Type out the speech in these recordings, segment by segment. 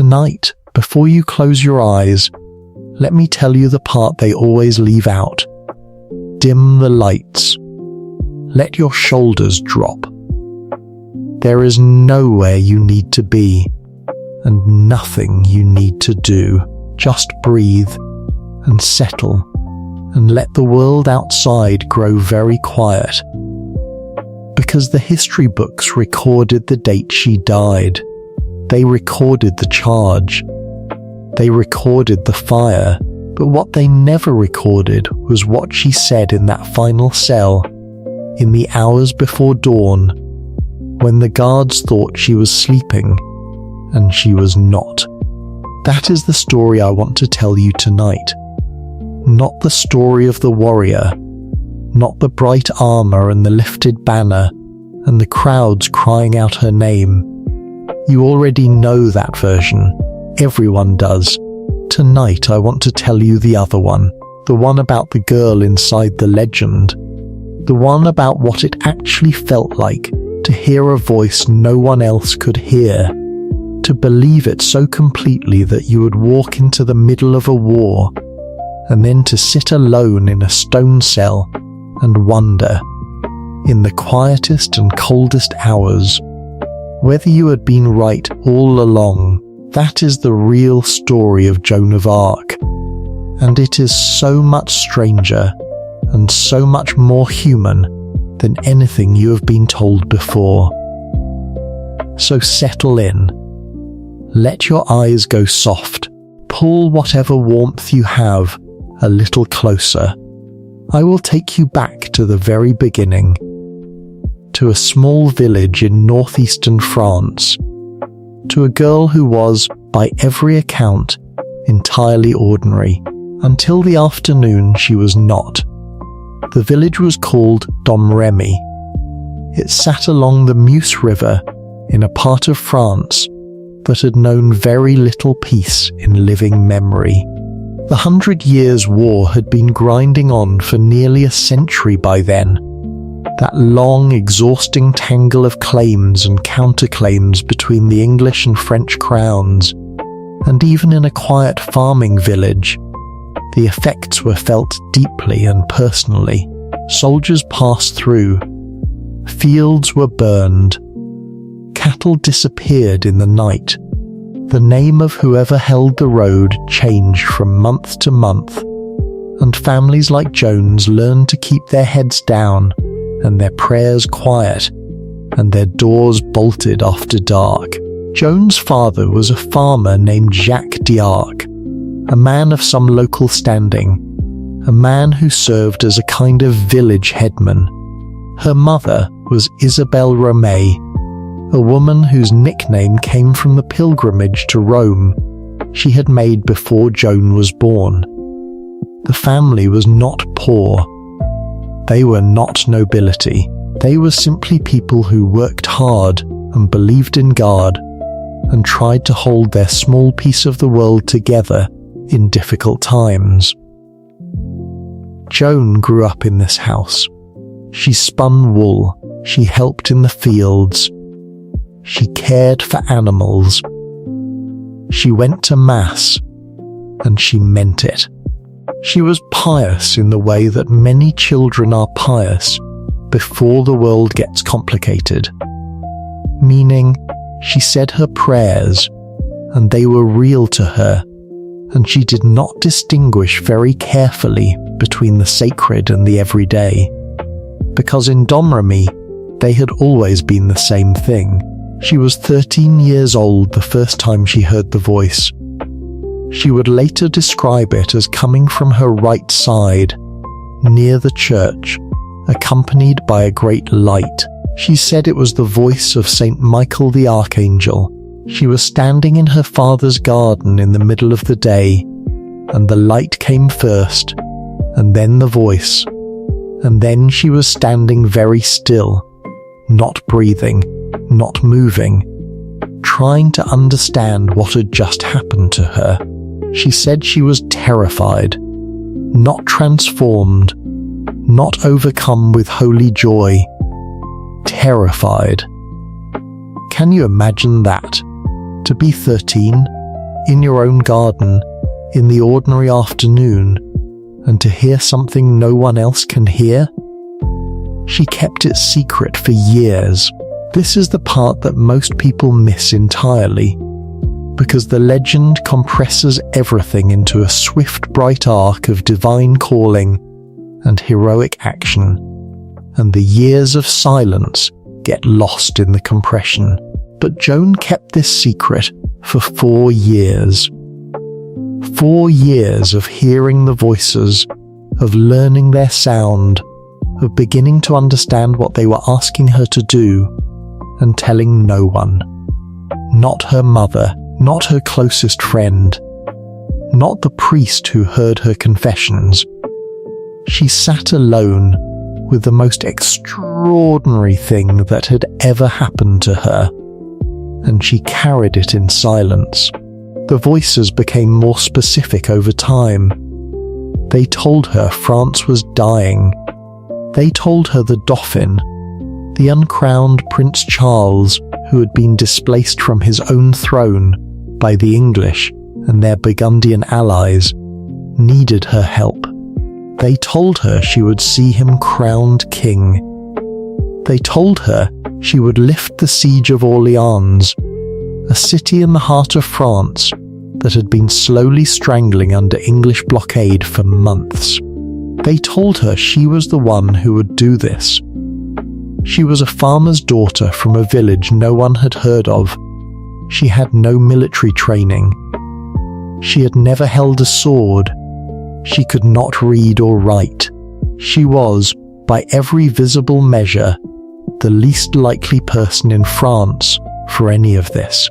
Tonight, before you close your eyes, let me tell you the part they always leave out. Dim the lights. Let your shoulders drop. There is nowhere you need to be, and nothing you need to do. Just breathe and settle, and let the world outside grow very quiet. Because the history books recorded the date she died. They recorded the charge. They recorded the fire. But what they never recorded was what she said in that final cell, in the hours before dawn, when the guards thought she was sleeping, and she was not. That is the story I want to tell you tonight. Not the story of the warrior, not the bright armor and the lifted banner, and the crowds crying out her name. You already know that version. Everyone does. Tonight I want to tell you the other one. The one about the girl inside the legend. The one about what it actually felt like to hear a voice no one else could hear. To believe it so completely that you would walk into the middle of a war, and then to sit alone in a stone cell and wonder, in the quietest and coldest hours, whether you had been right all along. That is the real story of Joan of Arc, and it is so much stranger and so much more human than anything you have been told before. So settle in. Let your eyes go soft. Pull whatever warmth you have a little closer. I will take you back to the very beginning, to a small village in northeastern France, to a girl who was, by every account, entirely ordinary. Until the afternoon she was not. The village was called Domremy. It sat along the Meuse River in a part of France that had known very little peace in living memory. The 100 Years' War had been grinding on for nearly a century by then. That long, exhausting tangle of claims and counterclaims between the English and French crowns, and even in a quiet farming village, the effects were felt deeply and personally. Soldiers passed through. Fields were burned. Cattle disappeared in the night. The name of whoever held the road changed from month to month, and families like Joan's learned to keep their heads down and their prayers quiet, and their doors bolted after dark. Joan's father was a farmer named Jacques d'Arc, a man of some local standing, a man who served as a kind of village headman. Her mother was Isabelle Romay, a woman whose nickname came from the pilgrimage to Rome she had made before Joan was born. The family was not poor. They were not nobility. They were simply people who worked hard and believed in God and tried to hold their small piece of the world together in difficult times. Joan grew up in this house. She spun wool. She helped in the fields. She cared for animals. She went to Mass, and she meant it. She was pious in the way that many children are pious before the world gets complicated. Meaning, she said her prayers, and they were real to her, and she did not distinguish very carefully between the sacred and the everyday. Because in Domremy, they had always been the same thing. She was 13 years old the first time she heard the voice. She would later describe it as coming from her right side, near the church, accompanied by a great light. She said it was the voice of Saint Michael the Archangel. She was standing in her father's garden in the middle of the day, and the light came first, and then the voice, and then she was standing very still, not breathing, not moving, trying to understand what had just happened to her. She said she was terrified, not transformed, not overcome with holy joy, terrified. Can you imagine that? To be 13, in your own garden, in the ordinary afternoon, and to hear something no one else can hear? She kept it secret for years. This is the part that most people miss entirely, because the legend compresses everything into a swift, bright arc of divine calling and heroic action, and the years of silence get lost in the compression. But Joan kept this secret for 4 years. 4 years of hearing the voices, of learning their sound, of beginning to understand what they were asking her to do, and telling no one. Not her mother, not her closest friend, not the priest who heard her confessions. She sat alone with the most extraordinary thing that had ever happened to her, and she carried it in silence. The voices became more specific over time. They told her France was dying. They told her the Dauphin, the uncrowned Prince Charles, who had been displaced from his own throne by the English and their Burgundian allies, needed her help. They told her she would see him crowned king. They told her she would lift the siege of Orleans, a city in the heart of France that had been slowly strangling under English blockade for months. They told her she was the one who would do this. She was a farmer's daughter from a village no one had heard of. She had no military training. She had never held a sword. She could not read or write. She was, by every visible measure, the least likely person in France for any of this.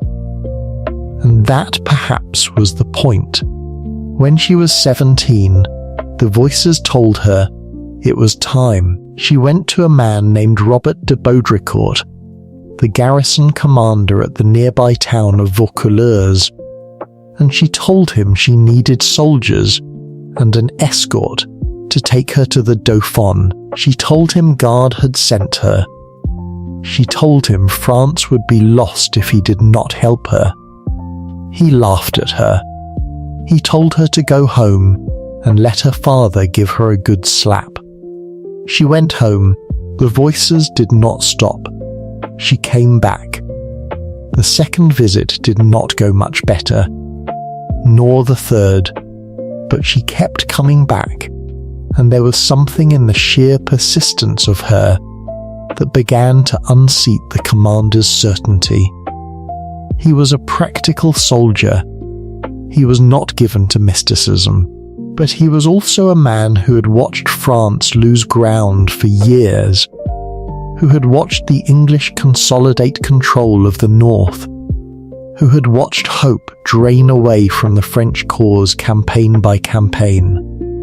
And that perhaps was the point. When she was 17, the voices told her it was time. She went to a man named Robert de Baudricourt, the garrison commander at the nearby town of Vaucouleurs, and she told him she needed soldiers and an escort to take her to the Dauphin. She told him God had sent her. She told him France would be lost if he did not help her. He laughed at her. He told her to go home and let her father give her a good slap. She went home. The voices did not stop. She came back. The second visit did not go much better, nor the third, but she kept coming back, and there was something in the sheer persistence of her that began to unseat the commander's certainty. He was a practical soldier. He was not given to mysticism, but he was also a man who had watched France lose ground for years, who had watched the English consolidate control of the north, who had watched hope drain away from the French cause campaign by campaign.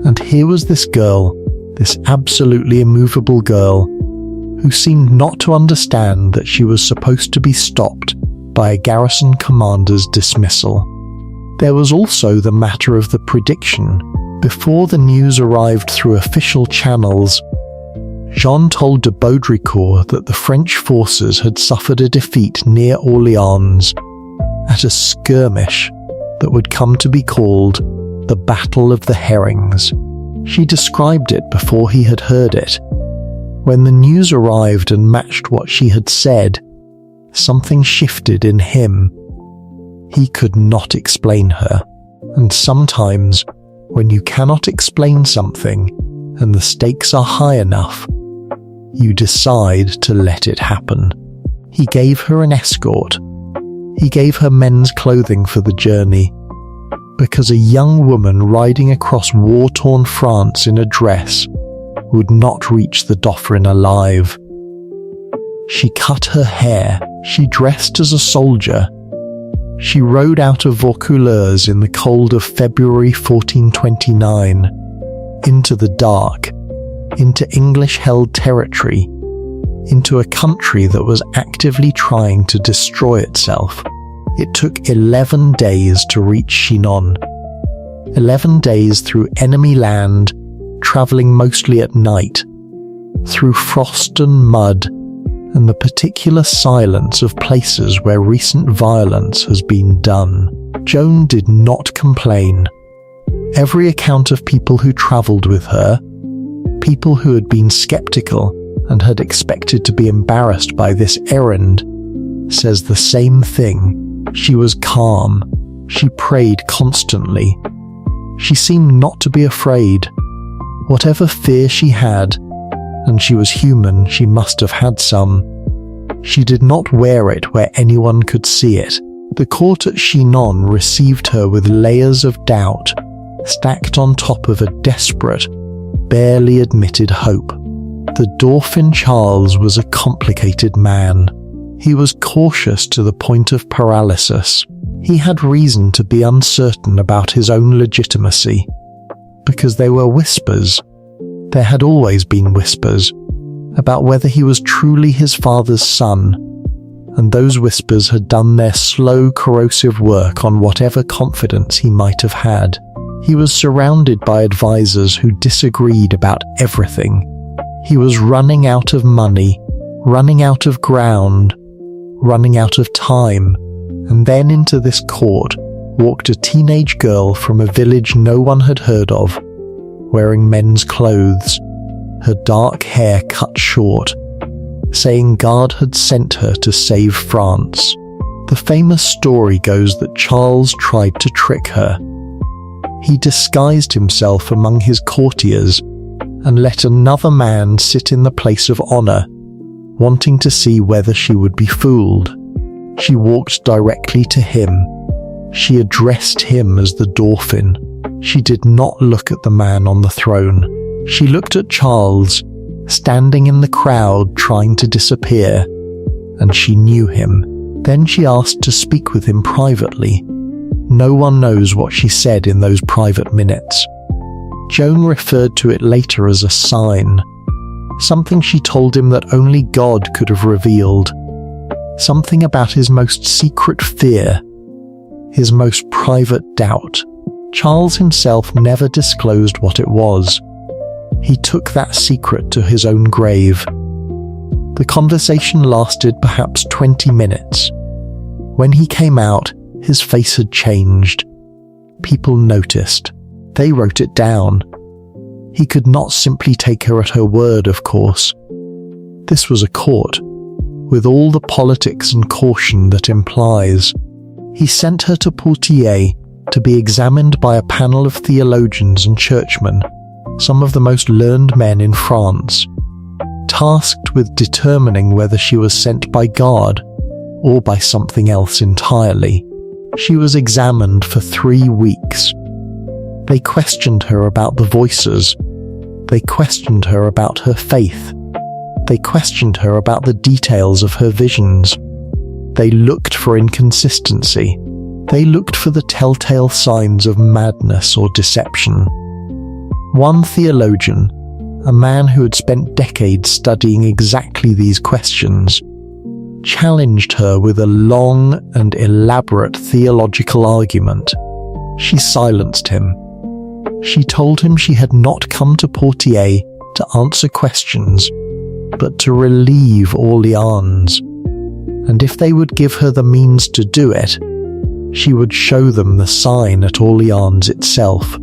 And here was this girl, this absolutely immovable girl, who seemed not to understand that she was supposed to be stopped by a garrison commander's dismissal. There was also the matter of the prediction. Before the news arrived through official channels, Jean told de Baudricourt that the French forces had suffered a defeat near Orleans at a skirmish that would come to be called the Battle of the Herrings. She described it before he had heard it. When the news arrived and matched what she had said, something shifted in him. He could not explain her, and sometimes, when you cannot explain something and the stakes are high enough, you decide to let it happen. He gave her an escort. He gave her men's clothing for the journey, because a young woman riding across war-torn France in a dress would not reach the Dauphin alive. She cut her hair. She dressed as a soldier. She rode out of Vaucouleurs in the cold of February 1429, into the dark, into English-held territory, into a country that was actively trying to destroy itself. It took 11 days to reach Chinon. 11 days through enemy land, travelling mostly at night, through frost and mud, and the particular silence of places where recent violence has been done. Joan did not complain. Every account of people who travelled with her, people who had been skeptical and had expected to be embarrassed by this errand, says the same thing. She was calm. She prayed constantly. She seemed not to be afraid. Whatever fear she had, and she was human, she must have had some, she did not wear it where anyone could see it. The court at Chinon received her with layers of doubt, stacked on top of a desperate, barely admitted hope. The Dauphin Charles was a complicated man. He was cautious to the point of paralysis. He had reason to be uncertain about his own legitimacy, because there were whispers, there had always been whispers, about whether he was truly his father's son, and those whispers had done their slow, corrosive work on whatever confidence he might have had. He was surrounded by advisors who disagreed about everything. He was running out of money, running out of ground, running out of time, and then into this court walked a teenage girl from a village no one had heard of, wearing men's clothes, her dark hair cut short, saying God had sent her to save France. The famous story goes that Charles tried to trick her. He disguised himself among his courtiers and let another man sit in the place of honor, wanting to see whether she would be fooled. She walked directly to him. She addressed him as the Dauphin. She did not look at the man on the throne. She looked at Charles, standing in the crowd trying to disappear, and she knew him. Then she asked to speak with him privately. No one knows what she said in those private minutes. Joan referred to it later as a sign, something she told him that only God could have revealed, something about his most secret fear, his most private doubt. Charles himself never disclosed what it was. He took that secret to his own grave. The conversation lasted perhaps 20 minutes. When he came out, his face had changed. People noticed. They wrote it down. He could not simply take her at her word, of course. This was a court, with all the politics and caution that implies. He sent her to Poitiers to be examined by a panel of theologians and churchmen, some of the most learned men in France, tasked with determining whether she was sent by God or by something else entirely. She was examined for 3 weeks. They questioned her about the voices. They questioned her about her faith. They questioned her about the details of her visions. They looked for inconsistency. They looked for the telltale signs of madness or deception. One theologian, a man who had spent decades studying exactly these questions, challenged her with a long and elaborate theological argument. She silenced him. She told him she had not come to Poitiers to answer questions, but to relieve Orleans, and if they would give her the means to do it, she would show them the sign at Orleans itself.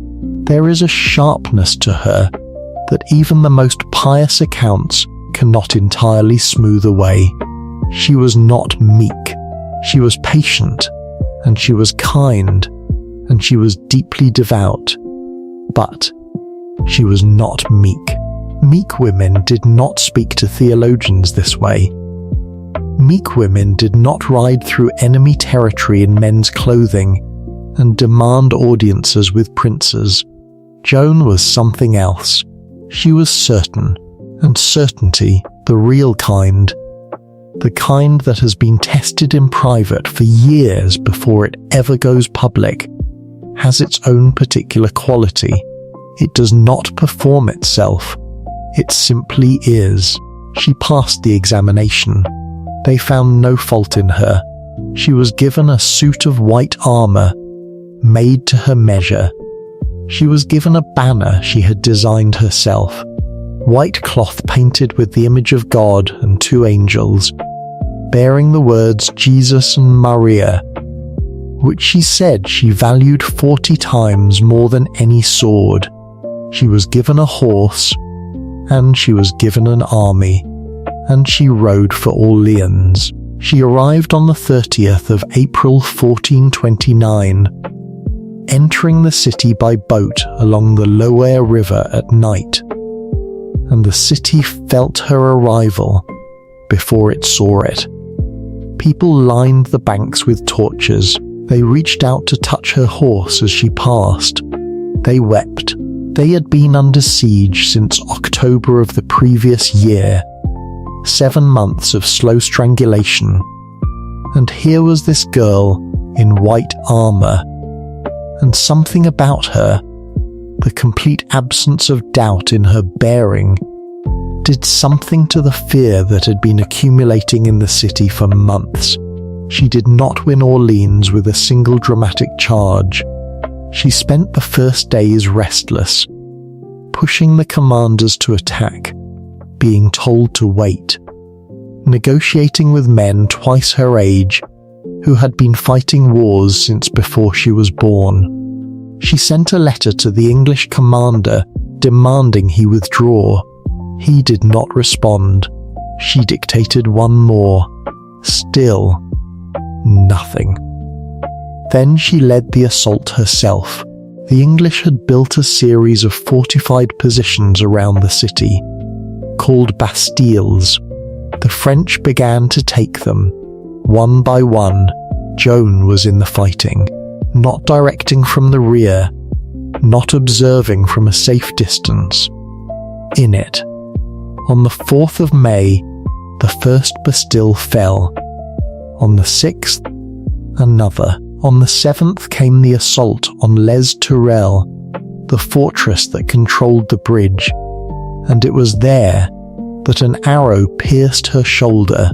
There is a sharpness to her that even the most pious accounts cannot entirely smooth away. She was not meek. She was patient, and she was kind, and she was deeply devout. But she was not meek. Meek women did not speak to theologians this way. Meek women did not ride through enemy territory in men's clothing and demand audiences with princes. Joan was something else. She was certain, and certainty, the real kind, the kind that has been tested in private for years before it ever goes public, has its own particular quality. It does not perform itself. It simply is. She passed the examination. They found no fault in her. She was given a suit of white armor, made to her measure. She was given a banner she had designed herself, white cloth painted with the image of God and 2 angels, bearing the words Jesus and Maria, which she said she valued 40 times more than any sword. She was given a horse, and she was given an army, and she rode for Orleans. She arrived on the 30th of April 1429, entering the city by boat along the Loire River at night, and the city felt her arrival before it saw it. People lined the banks with torches. They reached out to touch her horse as she passed. They wept. They had been under siege since October of the previous year. 7 months of slow strangulation. And here was this girl in white armor, and something about her, the complete absence of doubt in her bearing, did something to the fear that had been accumulating in the city for months. She did not win Orleans with a single dramatic charge. She spent the first days restless, pushing the commanders to attack, being told to wait, negotiating with men twice her age who had been fighting wars since before she was born. She sent a letter to the English commander demanding he withdraw. He did not respond. She dictated one more. Still, nothing. Then she led the assault herself. The English had built a series of fortified positions around the city, called bastilles. The French began to take them. One by one, Joan was in the fighting, not directing from the rear, not observing from a safe distance. In it. On the 4th of May, the first Bastille fell. On the 6th, another. On the 7th came the assault on Les Tourelles, the fortress that controlled the bridge, and it was there that an arrow pierced her shoulder,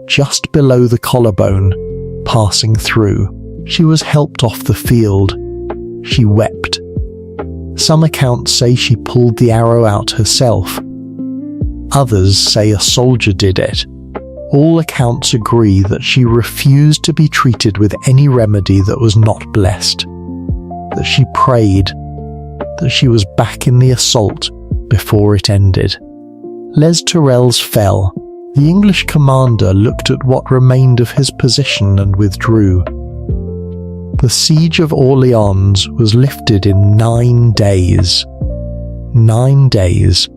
just below the collarbone, passing through. She was helped off the field. She wept. Some accounts say she pulled the arrow out herself. Others say a soldier did it. All accounts agree that she refused to be treated with any remedy that was not blessed, that she prayed, that she was back in the assault before it ended. Les Tourelles fell. The English commander looked at what remained of his position and withdrew. The siege of Orleans was lifted in 9 days. 9 days.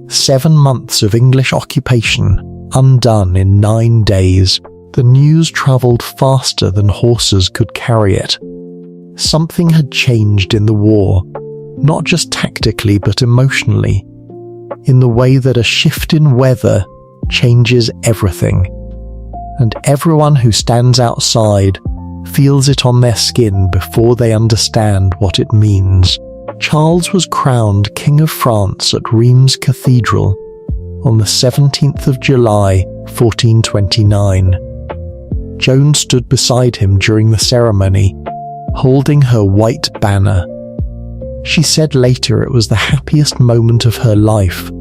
7 months of English occupation, undone in 9 days. The news travelled faster than horses could carry it. Something had changed in the war, not just tactically but emotionally, in the way that a shift in weather changes everything. And everyone who stands outside feels it on their skin before they understand what it means. Charles was crowned King of France at Reims Cathedral on the 17th of July, 1429. Joan stood beside him during the ceremony, holding her white banner. She said later it was the happiest moment of her life.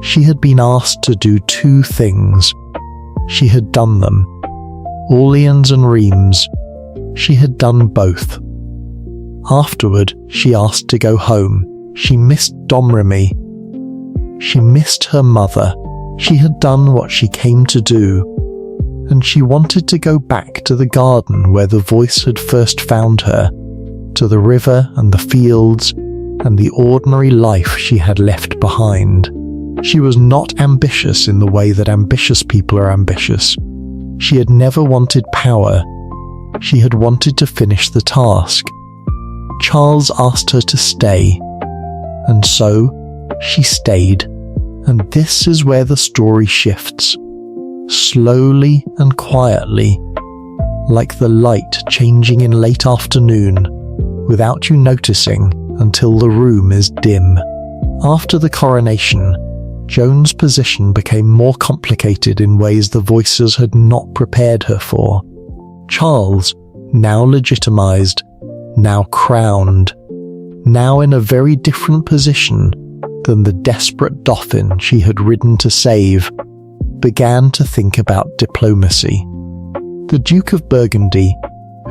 She had been asked to do 2 things. She had done them. Orleans and Reims. She had done both. Afterward, she asked to go home. She missed Domremy. She missed her mother. She had done what she came to do, and she wanted to go back to the garden where the voice had first found her, to the river and the fields and the ordinary life she had left behind. She was not ambitious in the way that ambitious people are ambitious. She had never wanted power. She had wanted to finish the task. Charles asked her to stay, and so she stayed. And this is where the story shifts, slowly and quietly, like the light changing in late afternoon, without you noticing until the room is dim. After the coronation, Joan's position became more complicated in ways the voices had not prepared her for. Charles, now legitimized, now crowned, now in a very different position than the desperate Dauphin she had ridden to save, began to think about diplomacy. The Duke of Burgundy,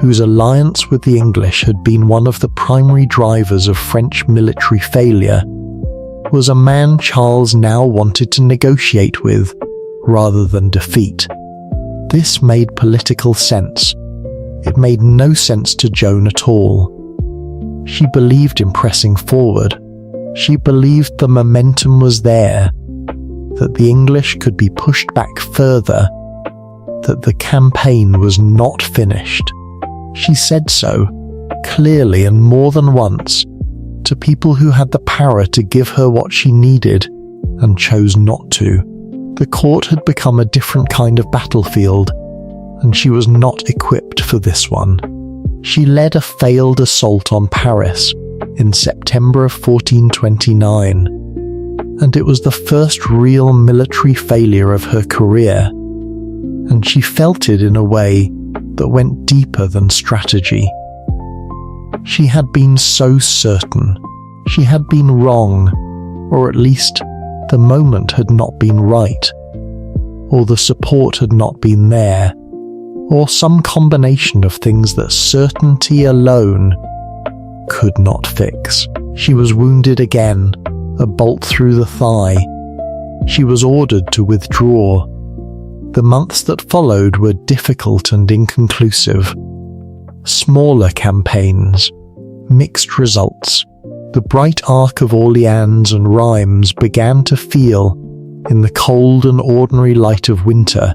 whose alliance with the English had been one of the primary drivers of French military failure, was a man Charles now wanted to negotiate with rather than defeat. This made political sense. It made no sense to Joan at all. She believed in pressing forward. She believed the momentum was there, that the English could be pushed back further, that the campaign was not finished. She said so, clearly and more than once, to people who had the power to give her what she needed and chose not to. The court had become a different kind of battlefield, and she was not equipped for this one. She led a failed assault on Paris in September of 1429, and it was the first real military failure of her career, and she felt it in a way that went deeper than strategy. She had been so certain. She had been wrong, or at least the moment had not been right, or the support had not been there, or some combination of things that certainty alone could not fix. She was wounded again, a bolt through the thigh. She was ordered to withdraw. The months that followed were difficult and inconclusive. Smaller campaigns, mixed results. The bright arc of Orleans and Rheims began to feel, in the cold and ordinary light of winter,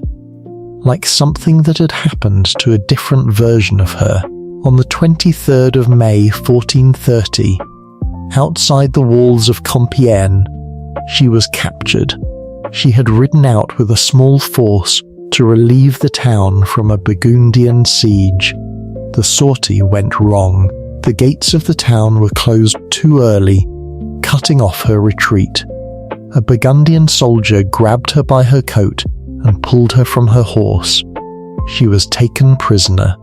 like something that had happened to a different version of her. On the 23rd of May 1430, outside the walls of Compiègne, she was captured. She had ridden out with a small force to relieve the town from a Burgundian siege. The sortie went wrong. The gates of the town were closed too early, cutting off her retreat. A Burgundian soldier grabbed her by her coat and pulled her from her horse. She was taken prisoner.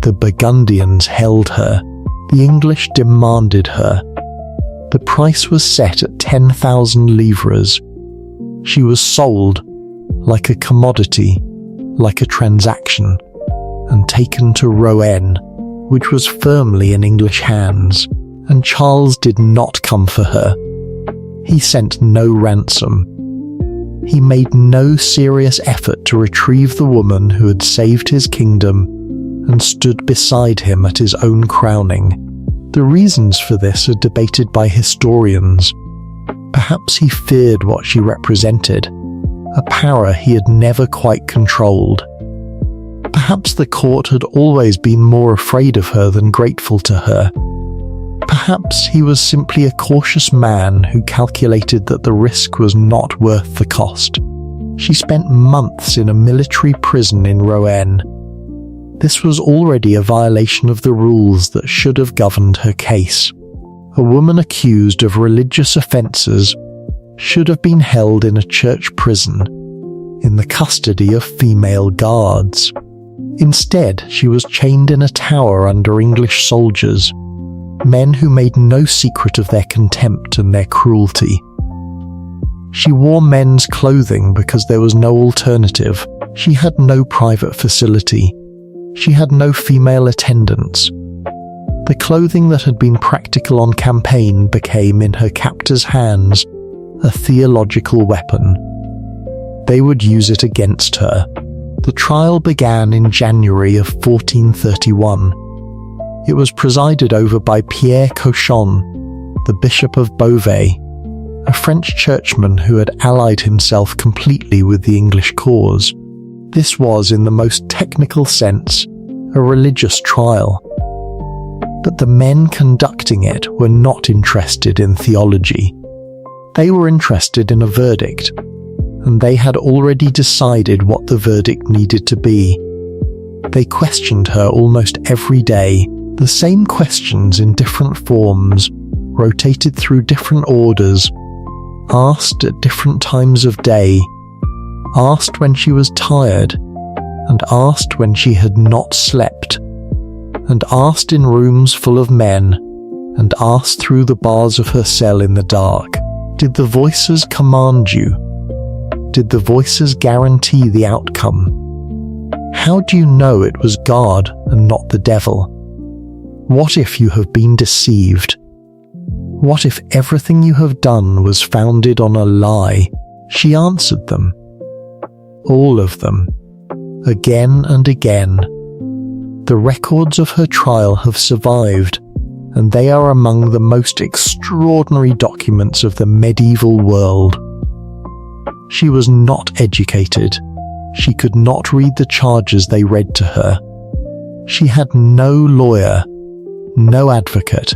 The Burgundians held her. The English demanded her. The price was set at 10,000 livres. She was sold, like a commodity, like a transaction, and taken to Rouen, which was firmly in English hands, and Charles did not come for her. He sent no ransom. He made no serious effort to retrieve the woman who had saved his kingdom and stood beside him at his own crowning. The reasons for this are debated by historians. Perhaps he feared what she represented, a power he had never quite controlled. Perhaps the court had always been more afraid of her than grateful to her. Perhaps he was simply a cautious man who calculated that the risk was not worth the cost. She spent months in a military prison in Rouen. This was already a violation of the rules that should have governed her case. A woman accused of religious offences should have been held in a church prison, in the custody of female guards. Instead, she was chained in a tower under English soldiers, men who made no secret of their contempt and their cruelty. She wore men's clothing because there was no alternative. She had no private facility. She had no female attendants. The clothing that had been practical on campaign became, in her captors' hands, a theological weapon. They would use it against her. The trial began in January of 1431. It was presided over by Pierre Cauchon, the Bishop of Beauvais, a French churchman who had allied himself completely with the English cause. This was, in the most technical sense, a religious trial. But the men conducting it were not interested in theology. They were interested in a verdict, and they had already decided what the verdict needed to be. They questioned her almost every day, the same questions in different forms, rotated through different orders, asked at different times of day, asked when she was tired, and asked when she had not slept, and asked in rooms full of men, and asked through the bars of her cell in the dark. Did the voices command you? Did the voices guarantee the outcome? How do you know it was God and not the devil? What if you have been deceived? What if everything you have done was founded on a lie? She answered them. All of them. Again and again. The records of her trial have survived, and they are among the most extraordinary documents of the medieval world. She was not educated. She could not read the charges they read to her. She had no lawyer, no advocate,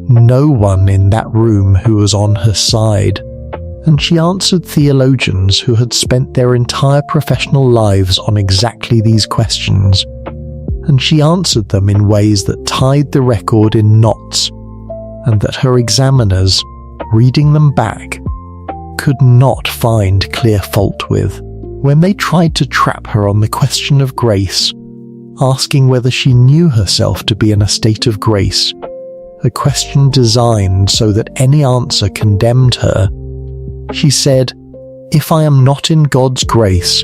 no one in that room who was on her side, and she answered theologians who had spent their entire professional lives on exactly these questions, and she answered them in ways that tied the record in knots, and that her examiners, reading them back, could not find clear fault with. When they tried to trap her on the question of grace, asking whether she knew herself to be in a state of grace, a question designed so that any answer condemned her, she said, "If I am not in God's grace,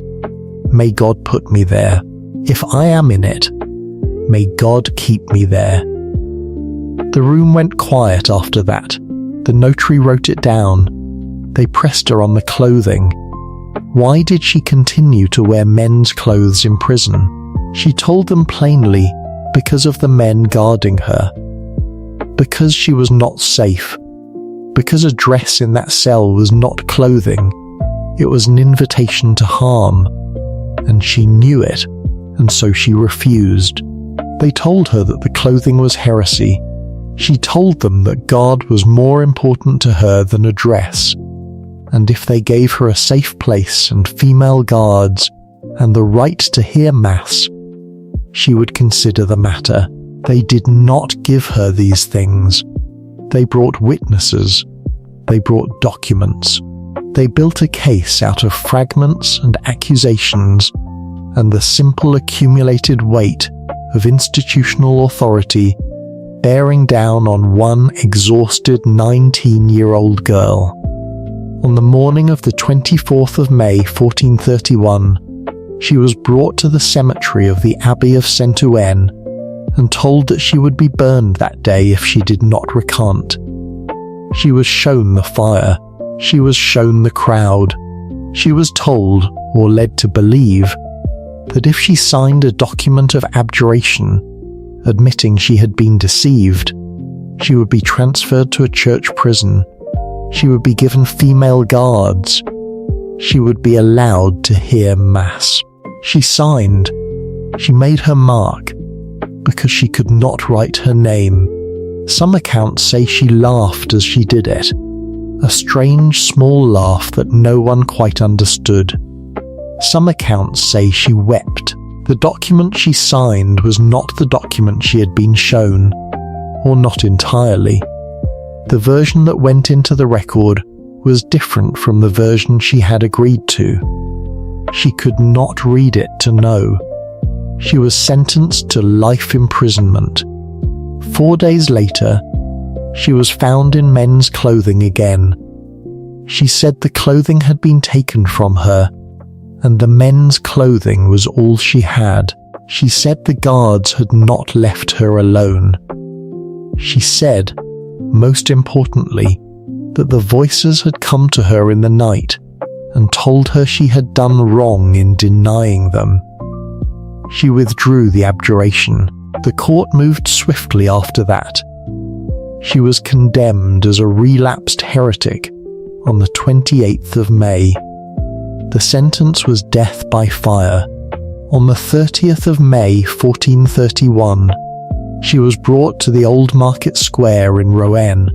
may God put me there. If I am in it, may God keep me there." The room went quiet after that. The notary wrote it down. They pressed her on the clothing. Why did she continue to wear men's clothes in prison? She told them plainly, because of the men guarding her. Because she was not safe. Because a dress in that cell was not clothing. It was an invitation to harm. And she knew it, and so she refused. They told her that the clothing was heresy. She told them that God was more important to her than a dress. And if they gave her a safe place and female guards and the right to hear Mass, she would consider the matter. They did not give her these things. They brought witnesses. They brought documents. They built a case out of fragments and accusations and the simple accumulated weight of institutional authority bearing down on one exhausted 19-year-old girl. On the morning of the 24th of May 1431, she was brought to the cemetery of the Abbey of Saint-Ouen and told that she would be burned that day if she did not recant. She was shown the fire. She was shown the crowd. She was told, or led to believe, that if she signed a document of abjuration, admitting she had been deceived, she would be transferred to a church prison. She would be given female guards. She would be allowed to hear Mass. She signed. She made her mark, because she could not write her name. Some accounts say she laughed as she did it, a strange small laugh that no one quite understood. Some accounts say she wept. The document she signed was not the document she had been shown, or not entirely. The version that went into the record was different from the version she had agreed to. She could not read it to know. She was sentenced to life imprisonment. 4 days later, she was found in men's clothing again. She said the clothing had been taken from her, and the men's clothing was all she had. She said the guards had not left her alone. She said, most importantly, that the voices had come to her in the night and told her she had done wrong in denying them. She withdrew the abjuration. The court moved swiftly after that. She was condemned as a relapsed heretic on the 28th of May. The sentence was death by fire. On the 30th of May 1431, she was brought to the Old Market Square in Rouen,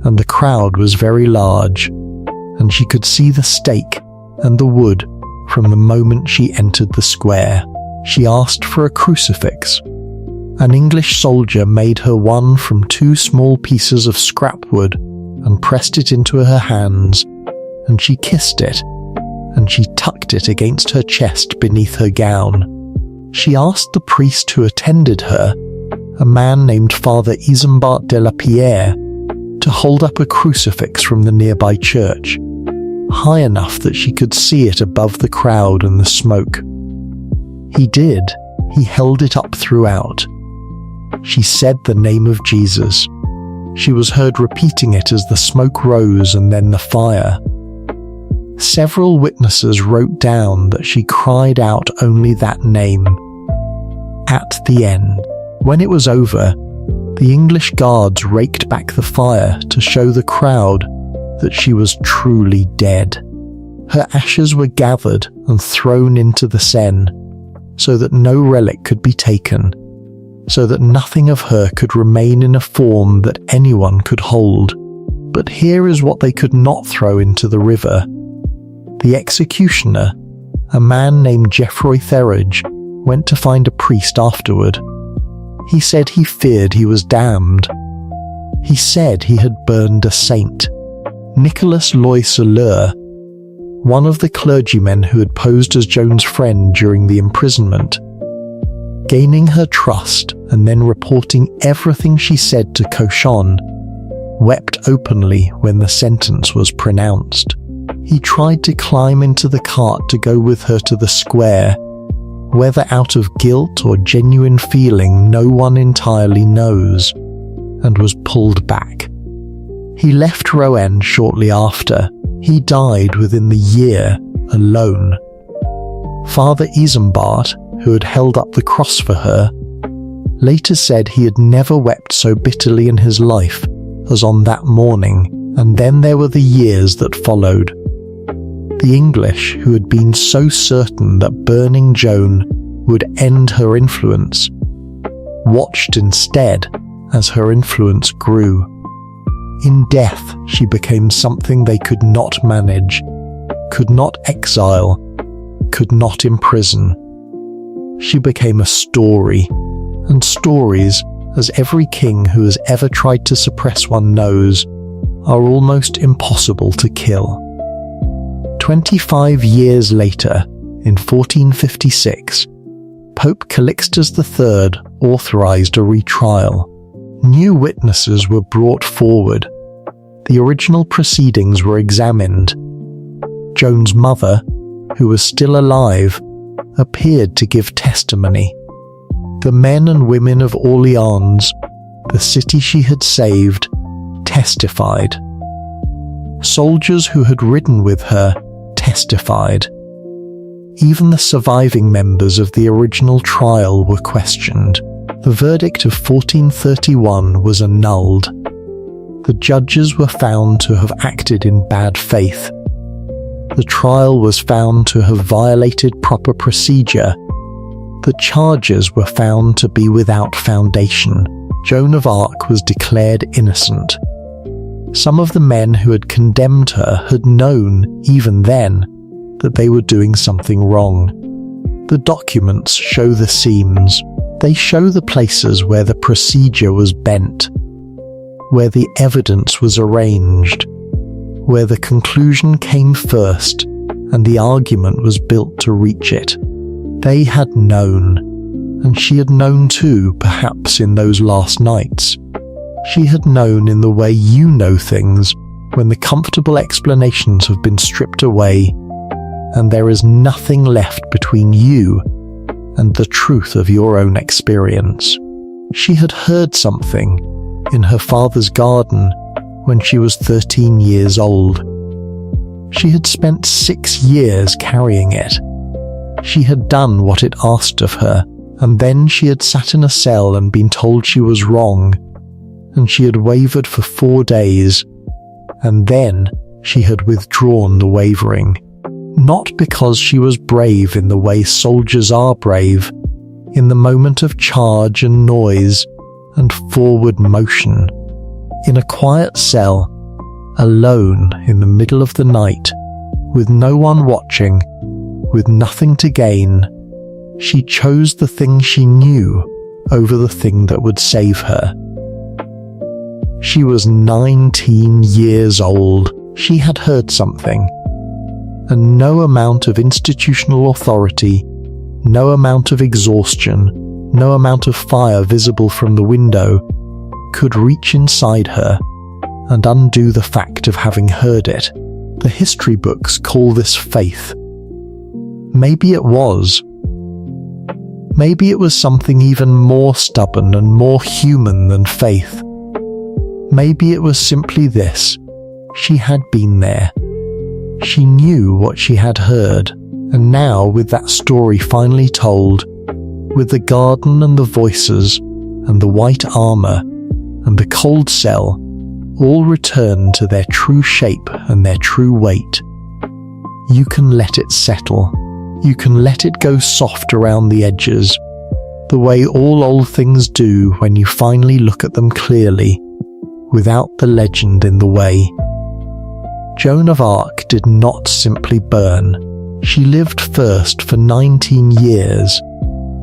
and the crowd was very large, and she could see the stake and the wood from the moment she entered the square. She asked for a crucifix. An English soldier made her one from 2 small pieces of scrap wood and pressed it into her hands, and she kissed it, and she tucked it against her chest beneath her gown. She asked the priest who attended her, a man named Father Isambard de la Pierre, to hold up a crucifix from the nearby church, high enough that she could see it above the crowd and the smoke. He did. He held it up throughout. She said the name of Jesus. She was heard repeating it as the smoke rose and then the fire. Several witnesses wrote down that she cried out only that name. At the end, when it was over, the English guards raked back the fire to show the crowd that she was truly dead. Her ashes were gathered and thrown into the Seine, so that no relic could be taken, so that nothing of her could remain in a form that anyone could hold. But here is what they could not throw into the river. The executioner, a man named Geoffroy Theurge, went to find a priest afterward. He said he feared he was damned. He said he had burned a saint. Nicolas Loy-Soleur, one of the clergymen who had posed as Joan's friend during the imprisonment, gaining her trust and then reporting everything she said to Cauchon, wept openly when the sentence was pronounced. He tried to climb into the cart to go with her to the square, whether out of guilt or genuine feeling no one entirely knows, and was pulled back. He left Rouen shortly after. He died within the year, alone. Father Isambard, who had held up the cross for her, later said he had never wept so bitterly in his life as on that morning, and then there were the years that followed. The English, who had been so certain that burning Joan would end her influence, watched instead as her influence grew. In death, she became something they could not manage, could not exile, could not imprison. She became a story, and stories, as every king who has ever tried to suppress one knows, are almost impossible to kill. 25 years later, in 1456, Pope Calixtus III authorized a retrial. New witnesses were brought forward. The original proceedings were examined. Joan's mother, who was still alive, appeared to give testimony. The men and women of Orleans, the city she had saved, testified. Soldiers who had ridden with her testified. Even the surviving members of the original trial were questioned. The verdict of 1431 was annulled. The judges were found to have acted in bad faith. The trial was found to have violated proper procedure. The charges were found to be without foundation. Joan of Arc was declared innocent. Some of the men who had condemned her had known, even then, that they were doing something wrong. The documents show the seams. They show the places where the procedure was bent, where the evidence was arranged, where the conclusion came first and the argument was built to reach it. They had known, and she had known too, perhaps in those last nights. She had known in the way you know things, when the comfortable explanations have been stripped away and there is nothing left between you and the truth of your own experience. She had heard something in her father's garden when she was 13 years old. She had spent 6 years carrying it. She had done what it asked of her, and then she had sat in a cell and been told she was wrong, and she had wavered for 4 days, and then she had withdrawn the wavering. Not because she was brave in the way soldiers are brave, in the moment of charge and noise and forward motion. In a quiet cell, alone in the middle of the night, with no one watching, with nothing to gain, she chose the thing she knew over the thing that would save her. She was 19 years old. She had heard something, and no amount of institutional authority, no amount of exhaustion, no amount of fire visible from the window could reach inside her and undo the fact of having heard it. The history books call this faith. Maybe it was. Maybe it was something even more stubborn and more human than faith. Maybe it was simply this: she had been there. She knew what she had heard, and now, with that story finally told, with the garden and the voices and the white armor and the cold cell all returned to their true shape and their true weight, you can let it settle. You can let it go soft around the edges, the way all old things do when you finally look at them clearly, without the legend in the way. Joan of Arc did not simply burn. She lived first for 19 years,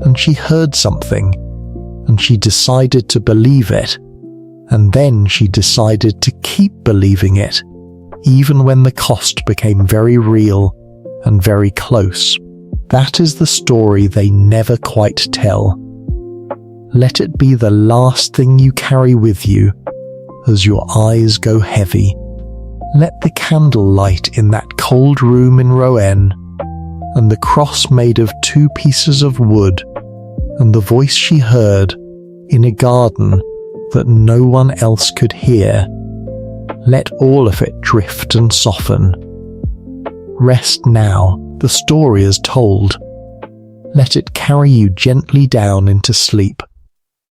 and she heard something, and she decided to believe it, and then she decided to keep believing it, even when the cost became very real and very close. That is the story they never quite tell. Let it be the last thing you carry with you as your eyes go heavy. Let the candle light in that cold room in Rouen, and the cross made of 2 pieces of wood, and the voice she heard in a garden that no one else could hear. Let all of it drift and soften. Rest now, the story is told. Let it carry you gently down into sleep.